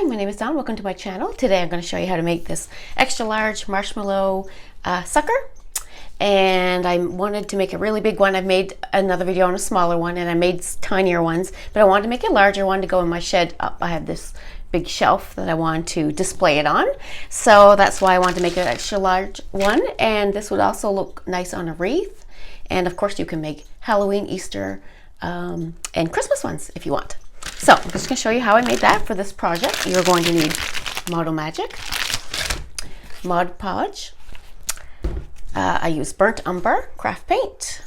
Hi, my name is Dawn. Welcome to my channel. Today I'm going to show you how to make this extra large marshmallow sucker. And I wanted to make a really big one. I've made another video on a smaller one and I made tinier ones, but I wanted to make a larger one to go in my shed up. I have this big shelf that I want to display it on. So that's why I wanted to make an extra large one. And this would also look nice on a wreath. And of course you can make Halloween, Easter, and Christmas ones if you want. So I'm just going to show you how I made that for this project. You're going to need Model Magic, Mod Podge. I use burnt umber craft paint.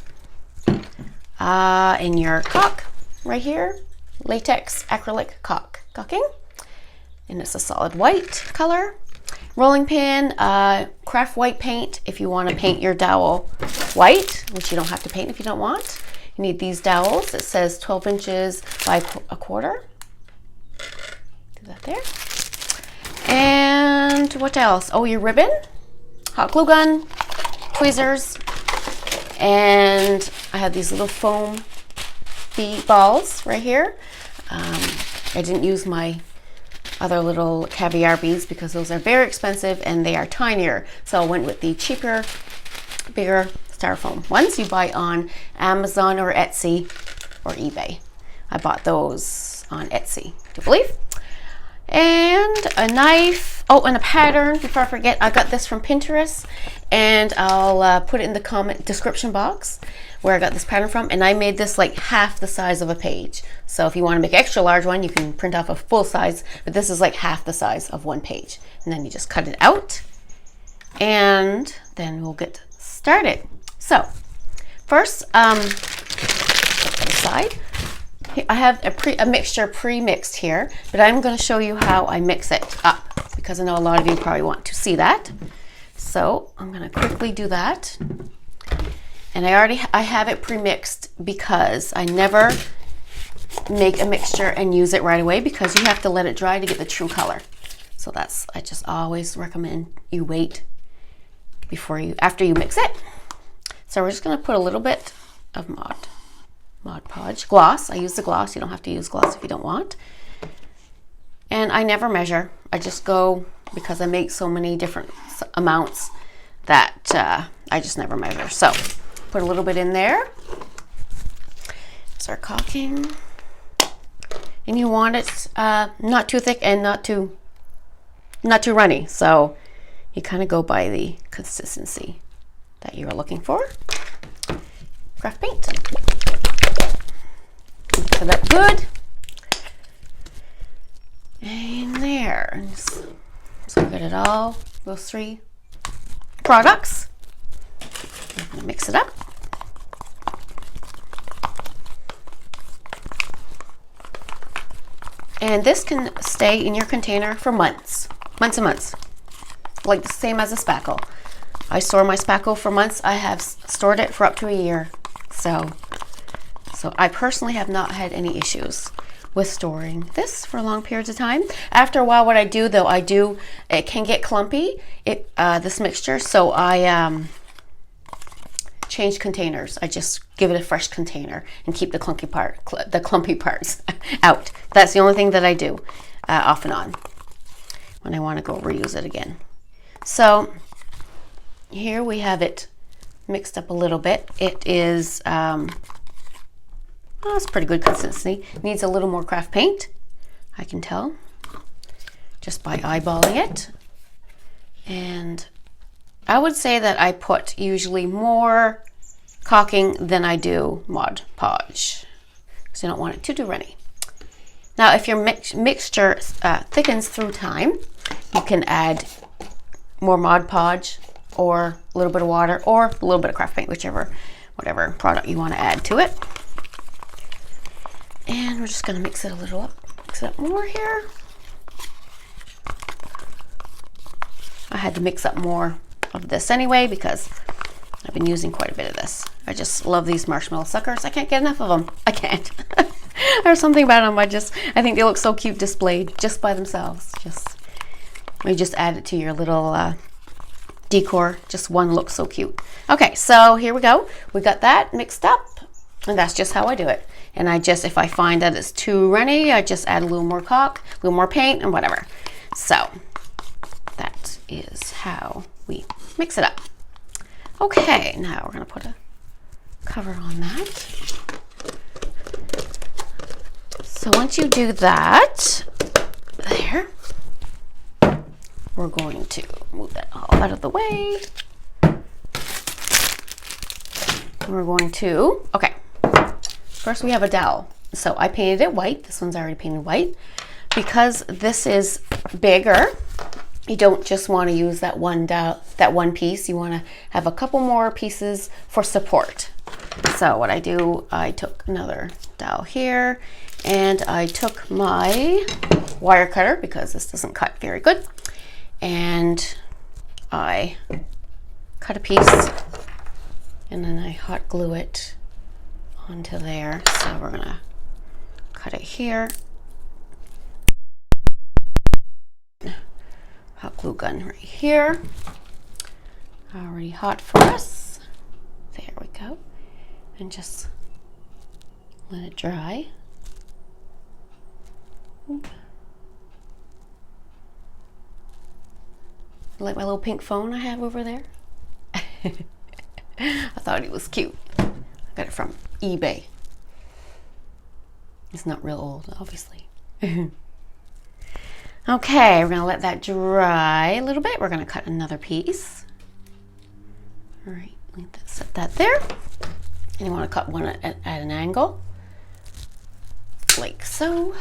In your caulk right here, latex acrylic caulking, and it's a solid white color. Rolling pin, craft white paint if you want to paint your dowel white, which you don't have to paint if you don't want. You need these dowels. It says 12 inches by a quarter. Do that there. And what else? Oh, your ribbon, hot glue gun, tweezers, and I have these little foam bead balls right here. I didn't use my other little caviar beads because those are very expensive and they are tinier. So I went with the cheaper, bigger styrofoam ones you buy on Amazon or Etsy or eBay. I bought those on Etsy, do you believe? And a knife. Oh, and a pattern. Before I forget, I got this from Pinterest, and I'll put it in the comment description box where I got this pattern from. And I made this like half the size of a page. So if you want to make an extra large one, you can print off a full size, but this is like half the size of one page. And then you just cut it out, and then we'll get started. So first, aside, I have a mixture pre-mixed here, but I'm going to show you how I mix it up because I know a lot of you probably want to see that. So I'm going to quickly do that. And I have it pre-mixed because I never make a mixture and use it right away because you have to let it dry to get the true color. So I just always recommend you wait after you mix it. So we're just going to put a little bit of Mod Podge. Gloss. I use the gloss. You don't have to use gloss if you don't want. And I never measure. I just go because I make so many different amounts that I just never measure. So put a little bit in there. Start caulking. And you want it not too thick and not too runny. So you kind of go by the consistency that you're looking for. Craft paint. So that's good. And there. So we got it all, those three products. I'm going to mix it up. And this can stay in your container for months and months. Like the same as a spackle. I store my spackle for months. I have stored it for up to a year. So I personally have not had any issues with storing this for long periods of time. After a while, what I do though, it can get clumpy, this mixture. So I change containers. I just give it a fresh container and keep the clumpy parts out. That's the only thing that I do off and on when I want to go reuse it again. So here we have it mixed up a little bit. It is, it's pretty good consistency. It needs a little more craft paint, I can tell, just by eyeballing it. And I would say that I put usually more caulking than I do Mod Podge, because you don't want it too runny. Now, if your mixture thickens through time, you can add more Mod Podge or a little bit of water or a little bit of craft paint, whatever product you want to add to it. And we're just going to mix it up more here. I had to mix up more of this anyway because I've been using quite a bit of this. I just love these marshmallow suckers. I can't get enough of them. I can't. There's something about them. I think they look so cute displayed just by themselves. You just add it to your little decor. Just one looks so cute. Okay, so here we go. We got that mixed up. And that's just how I do it. And if I find that it's too runny, I just add a little more caulk, a little more paint, and whatever. So that is how we mix it up. Okay, now we're gonna put a cover on that. So once you do that, there, we're going to move that all out of the way. We're going to, okay, first we have a dowel. So I painted it white. This one's already painted white. Because this is bigger, you don't just want to use that one dowel, that one piece. You want to have a couple more pieces for support. So what I do, I took another dowel here, and I took my wire cutter because this doesn't cut very good, and I cut a piece, and then I hot glue it onto there. So we're gonna cut it here. Hot glue gun right here. Already hot for us. There we go. And just let it dry. Oop. Like my little pink phone I have over there. I thought it was cute. I got it from eBay. It's not real old, obviously. Okay, we're gonna let that dry a little bit. We're gonna cut another piece. All right, set that there. And you wanna cut one at an angle, like so.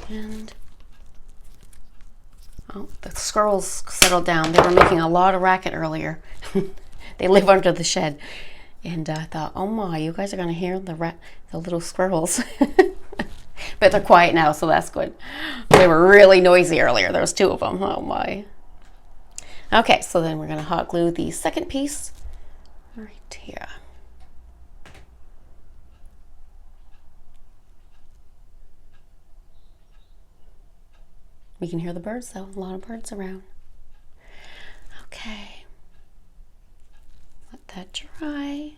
And, oh, the squirrels settled down. They were making a lot of racket earlier. They live under the shed. And I thought, oh my, you guys are gonna hear the little squirrels. But they're quiet now, so that's good. They were really noisy earlier. There was two of them. Oh my. Okay, so then we're gonna hot glue the second piece right here. We can hear the birds though. A lot of birds around. Okay. Let that dry.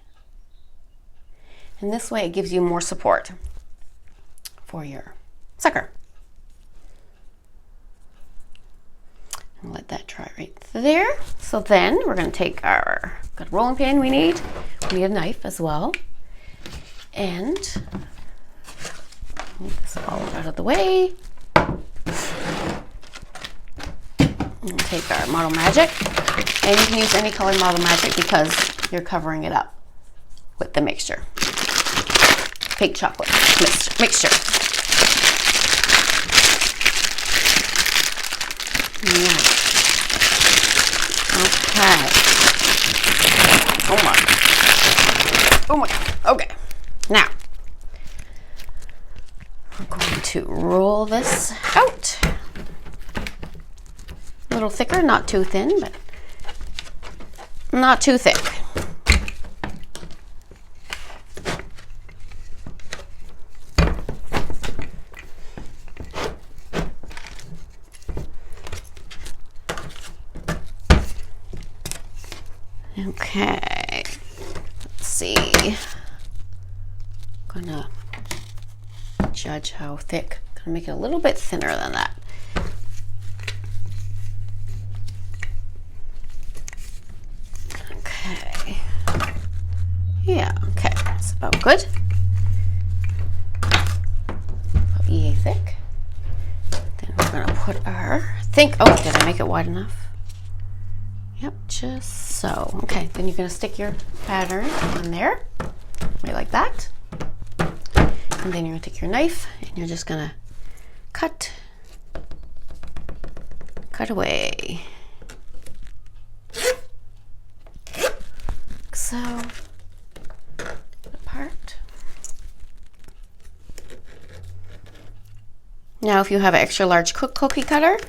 And this way it gives you more support for your sucker. And let that dry right there. So then we're going to take our good rolling pin we need. We need a knife as well. And move this all out of the way. And take our Model Magic. And you can use any color Model Magic because you're covering it up with the mixture. Pink chocolate mixture. Yeah. Okay. Oh my. Oh my. Okay. Now, we're going to roll this out. A little thicker, not too thin, but not too thick. Okay, let's see. I'm gonna judge how thick. I'm gonna make it a little bit thinner than that. Okay. Yeah, okay, that's about good. About yay thick. Then we're gonna put our, oh, did I make it wide enough? Yep, just so. Okay, then you're gonna stick your pattern on there, right like that. And then you're gonna take your knife and you're just gonna cut away. So, apart. Now, if you have an extra large cookie cutter,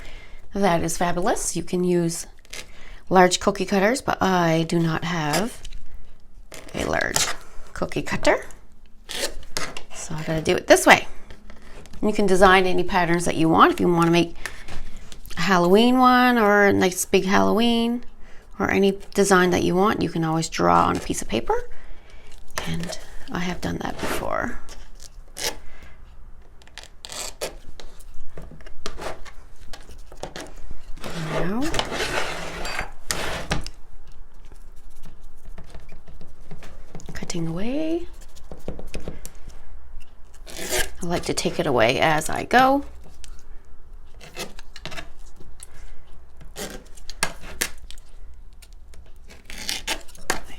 that is fabulous. You can use large cookie cutters, but I do not have a large cookie cutter. So I gotta do it this way. You can design any patterns that you want. If you want to make a Halloween one or a nice big Halloween or any design that you want, you can always draw on a piece of paper. And I have done that before. Now, cutting away. I like to take it away as I go.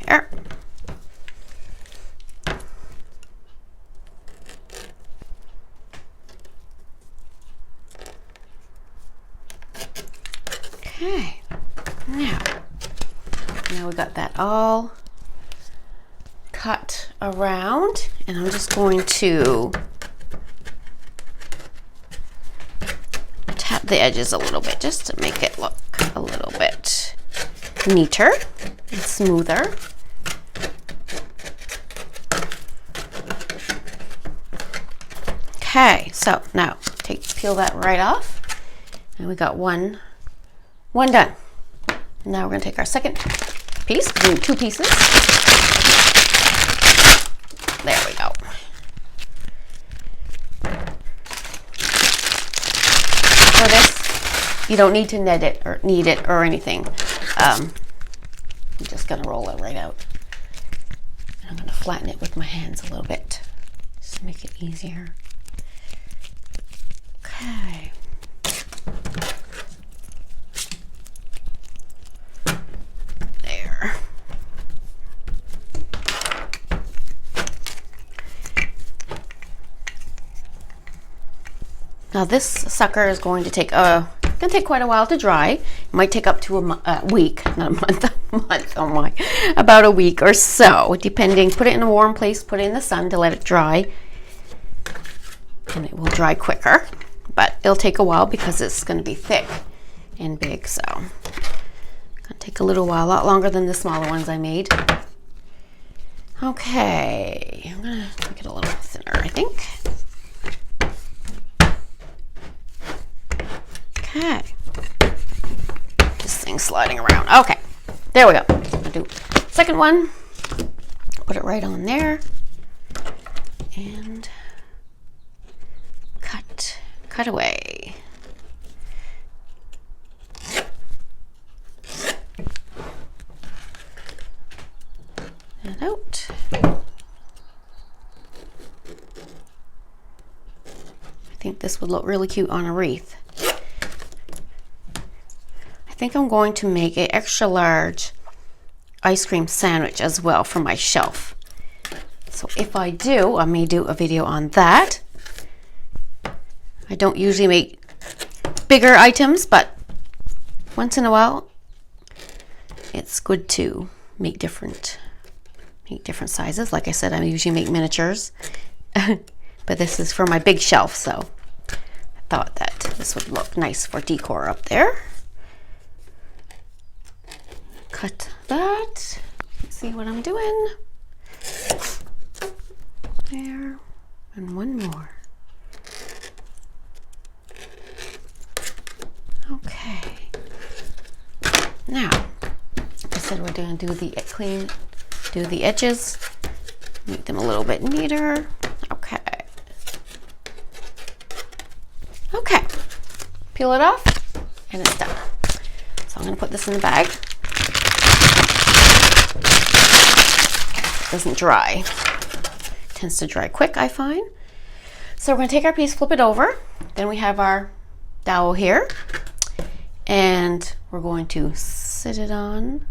There. Okay, now we got that all cut around, and I'm just going to tap the edges a little bit just to make it look a little bit neater and smoother. Okay, so now peel that right off, and we got one done. Now we're going to take our second piece, do 2 pieces. There we go. For this, you don't need to knead it or anything. I'm just going to roll it right out. And I'm going to flatten it with my hands a little bit, just to make it easier. Okay. There. Now this sucker is going to take quite a while to dry. It might take up to a week, not a month, a month, oh my, about a week or so, depending. Put it in a warm place, put it in the sun to let it dry, and it will dry quicker. But it'll take a while because it's going to be thick and big, so it's going to take a little while, a lot longer than the smaller ones I made. Okay, I'm going to make it a little thinner, I think. Okay, this thing's sliding around. Okay, there we go. I'll do second one, put it right on there, and cut away. And out. I think this would look really cute on a wreath. I think I'm going to make an extra large ice cream sandwich as well for my shelf. So if I do, I may do a video on that. I don't usually make bigger items, but once in a while, it's good to make different sizes. Like I said, I usually make miniatures, but this is for my big shelf, so I thought that this would look nice for decor up there. Cut that. Let's see what I'm doing. There, and one more. Okay. Now, like I said, we're going to do the edges, make them a little bit neater. Okay. Okay. Peel it off, and it's done. So I'm going to put this in the bag. It doesn't dry. It tends to dry quick, I find. So we're going to take our piece, flip it over. Then we have our dowel here. And we're going to sit it on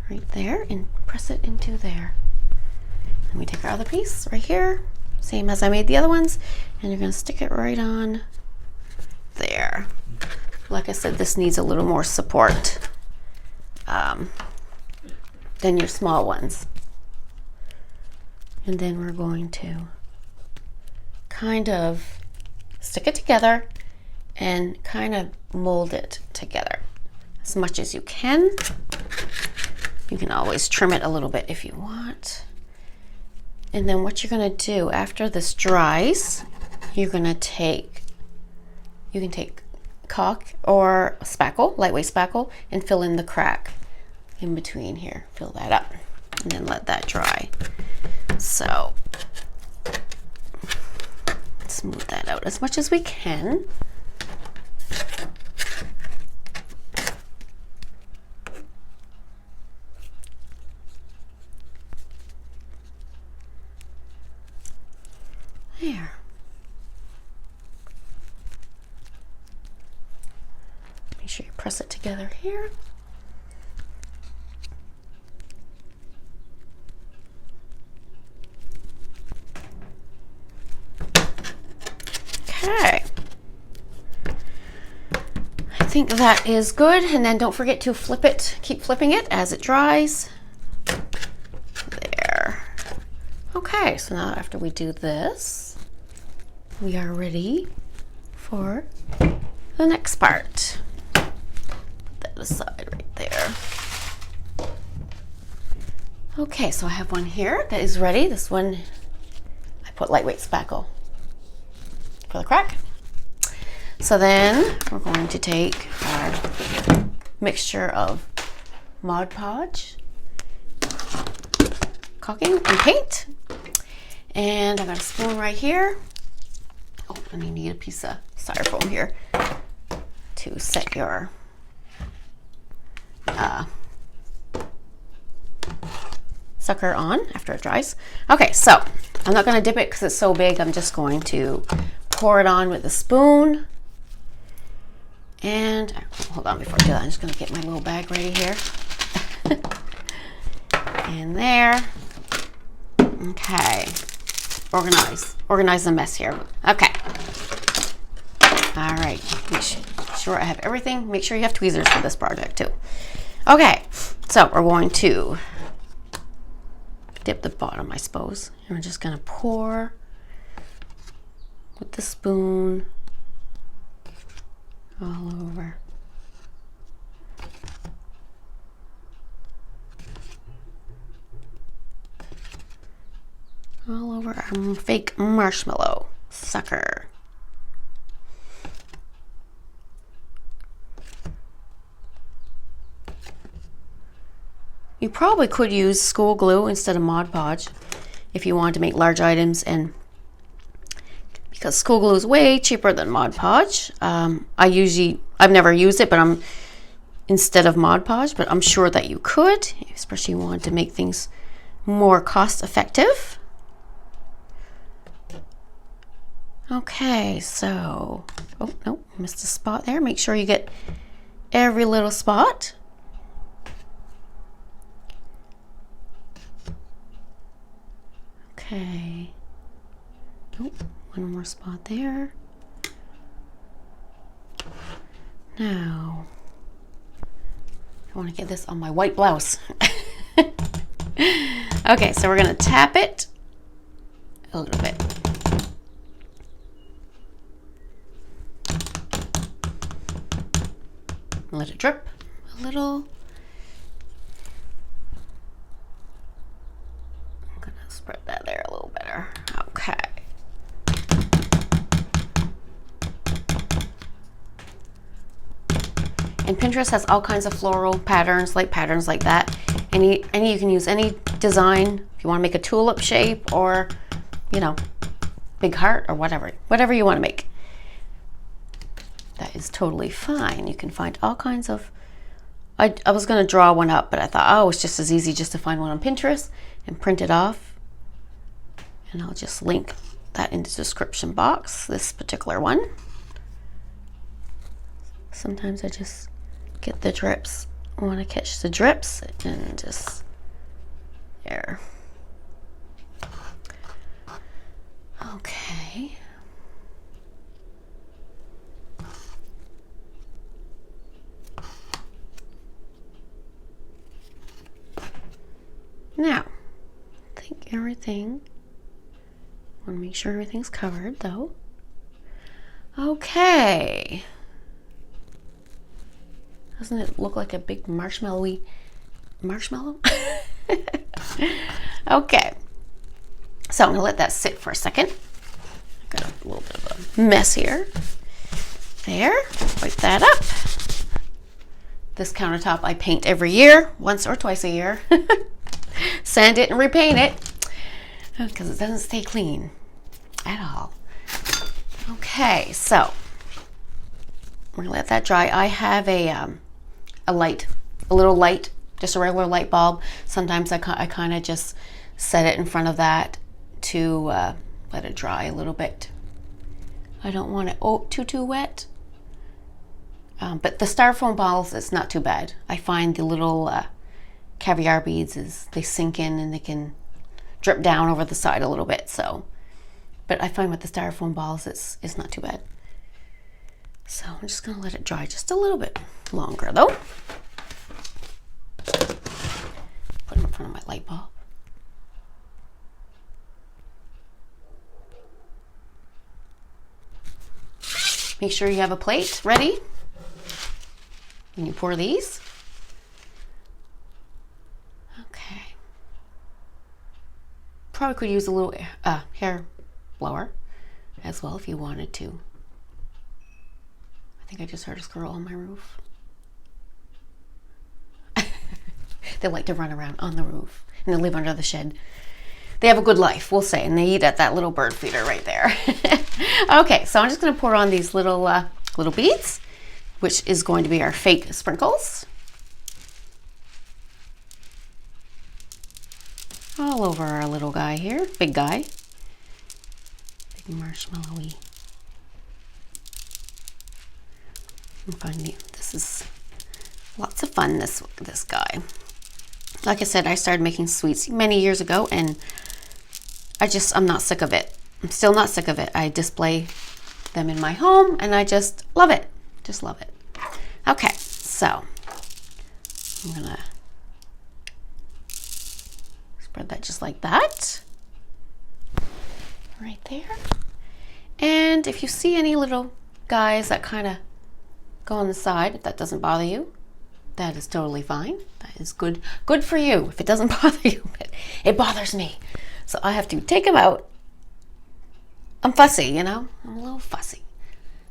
right there and press it into there. And we take our other piece right here, same as I made the other ones, and you're going to stick it right on there. Like I said, this needs a little more support than your small ones. And then we're going to kind of stick it together and kind of mold it together as much as you can. You can always trim it a little bit if you want. And then what you're going to do after this dries, you can take caulk or spackle, lightweight spackle, and fill in the crack in between here. Fill that up and then let that dry. So smooth that out as much as we can. There. Make sure you press it together here. Okay. I think that is good. And then don't forget to flip it, keep flipping it as it dries. There. Okay, so now after we do this, we are ready for the next part. Put that aside right there. Okay, so I have one here that is ready. This one, I put lightweight spackle for the crack. So then we're going to take our mixture of Mod Podge, caulking, and paint. And I got a spoon right here. Oh, and you need a piece of styrofoam here to set your sucker on after it dries. Okay, so I'm not going to dip it because it's so big. I'm just going to pour it on with a spoon. And hold on, before I do that, I'm just going to get my little bag ready here. And there. Okay. Organize the mess here. Okay. All right. Make sure I have everything. Make sure you have tweezers for this project too. Okay. So we're going to dip the bottom, I suppose. And we're just going to pour with the spoon all over. All over our fake marshmallow sucker. You probably could use school glue instead of Mod Podge if you wanted to make large items, and because school glue is way cheaper than Mod Podge. I've never used it, but instead of Mod Podge, but I'm sure that you could, especially if you want to make things more cost effective. Okay, so, oh no, missed a spot there. Make sure you get every little spot. Okay. Oh, one more spot there. Now, I want to get this on my white blouse. Okay, so we're going to tap it a little bit. Let it drip a little. I'm going to spread that there a little better. Okay. And Pinterest has all kinds of floral patterns, like that. You can use any design. If you want to make a tulip shape or, you know, big heart or whatever you want to make. That is totally fine. You can find all kinds of, I was going to draw one up, but I thought, oh, it's just as easy just to find one on Pinterest and print it off. And I'll just link that in the description box, this particular one. Sometimes I just get the drips. I want to catch the drips and just there. Okay. Now, I think everything, I want to make sure everything's covered though. Okay. Doesn't it look like a big marshmallow? Okay. So I'm going to let that sit for a second. I've got a little bit of a mess here. There, wipe that up. This countertop I paint every year, once or twice a year. Sand it and repaint it because it doesn't stay clean at all. Okay, so we're gonna let that dry. I have a little light, just a regular light bulb. Sometimes I kind of just set it in front of that to let it dry a little bit. I don't want it too wet. But the styrofoam bottles, it's not too bad. I find the little caviar beads, they sink in and they can drip down over the side a little bit. So, but I find with the styrofoam bottles, it's not too bad. So I'm just gonna let it dry just a little bit longer though. Put it in front of my light bulb. Make sure you have a plate ready. And you pour these. Okay. Probably could use a little hair blower as well if you wanted to. I think I just heard a squirrel on my roof. They like to run around on the roof and they live under the shed. They have a good life, we'll say, and they eat at that little bird feeder right there. Okay, so I'm just going to pour on these little beads, which is going to be our fake sprinkles. All over our little guy here, big guy. Big marshmallowy. This is lots of fun, this guy. Like I said, I started making sweets many years ago, and I'm not sick of it. I'm still not sick of it. I display them in my home, and I just love it. Just love it. Okay, so I'm gonna spread that just like that. Right there. And if you see any little guys that kind of go on the side, if that doesn't bother you, that is totally fine. That is good for you if it doesn't bother you, but it bothers me. So I have to take them out. I'm fussy, you know? I'm a little fussy.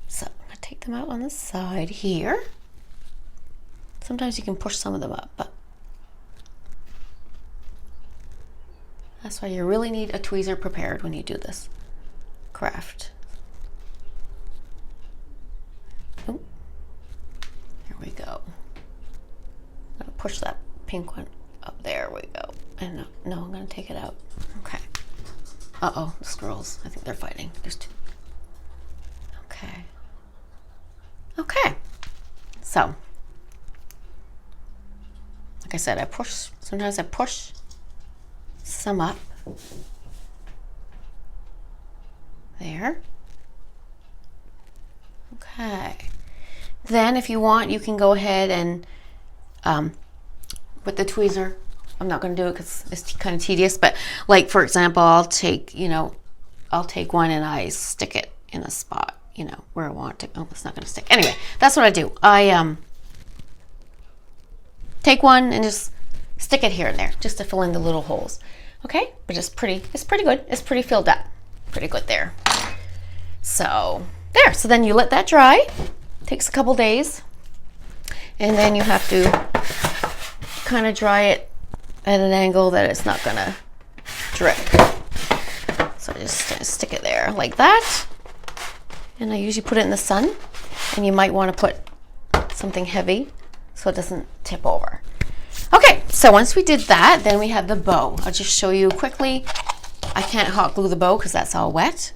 So I'm gonna take them out on the side here. Sometimes you can push some of them up, but that's why you really need a tweezer prepared when you do this craft. Oh, here we go. I'm gonna push that pink one up. There we go. And no, I'm gonna take it out. Okay. Uh-oh, the squirrels. I think they're fighting. There's two. Okay. Okay. So, like I said, sometimes I push some up. There. Okay. Then if you want, you can go ahead and with the tweezer, I'm not going to do it because it's kind of tedious, but like for example, I'll take one and I stick it in a spot, where I want to. Oh, it's not going to stick. Anyway, that's what I do. I take one and just stick it here and there just to fill in the little holes. Okay, but it's pretty good. It's pretty filled up. Pretty good there. So there. So then you let that dry. Takes a couple days, and then you have to kind of dry it at an angle that it's not gonna drip. So I just stick it there like that, and I usually put it in the sun, and you might want to put something heavy so it doesn't tip over. Okay, so once we did that, then we have the bow. I'll just show you quickly. I can't hot glue the bow because that's all wet,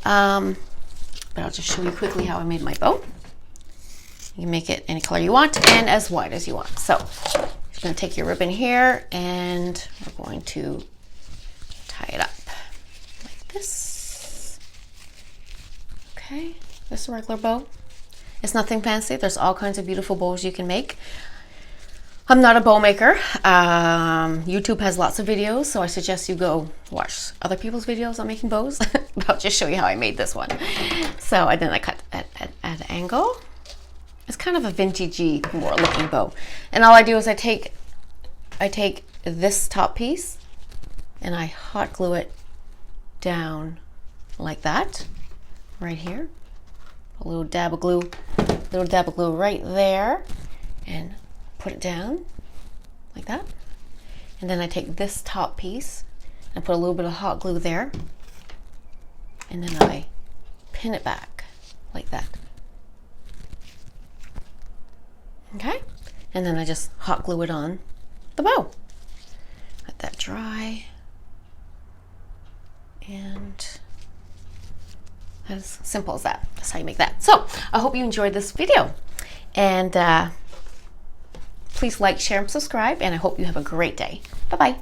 but I'll just show you quickly how I made my bow. You can make it any color you want and as wide as you want. So you're going to take your ribbon here and we're going to tie it up like this. Okay, this is a regular bow. It's nothing fancy. There's all kinds of beautiful bows you can make. I'm not a bow maker. YouTube has lots of videos, so I suggest you go watch other people's videos on making bows. I'll just show you how I made this one. So then I cut at an angle. It's kind of a vintagey, more looking bow. And all I do is I take this top piece and I hot glue it down like that, right here. A little dab of glue right there, and put it down like that. And then I take this top piece and put a little bit of hot glue there, and then I pin it back like that. Okay, and then I just hot glue it on the bow. Let that dry, and as simple as that. That's how you make that. So I hope you enjoyed this video, and please like, share, and subscribe, and I hope you have a great day. Bye-bye.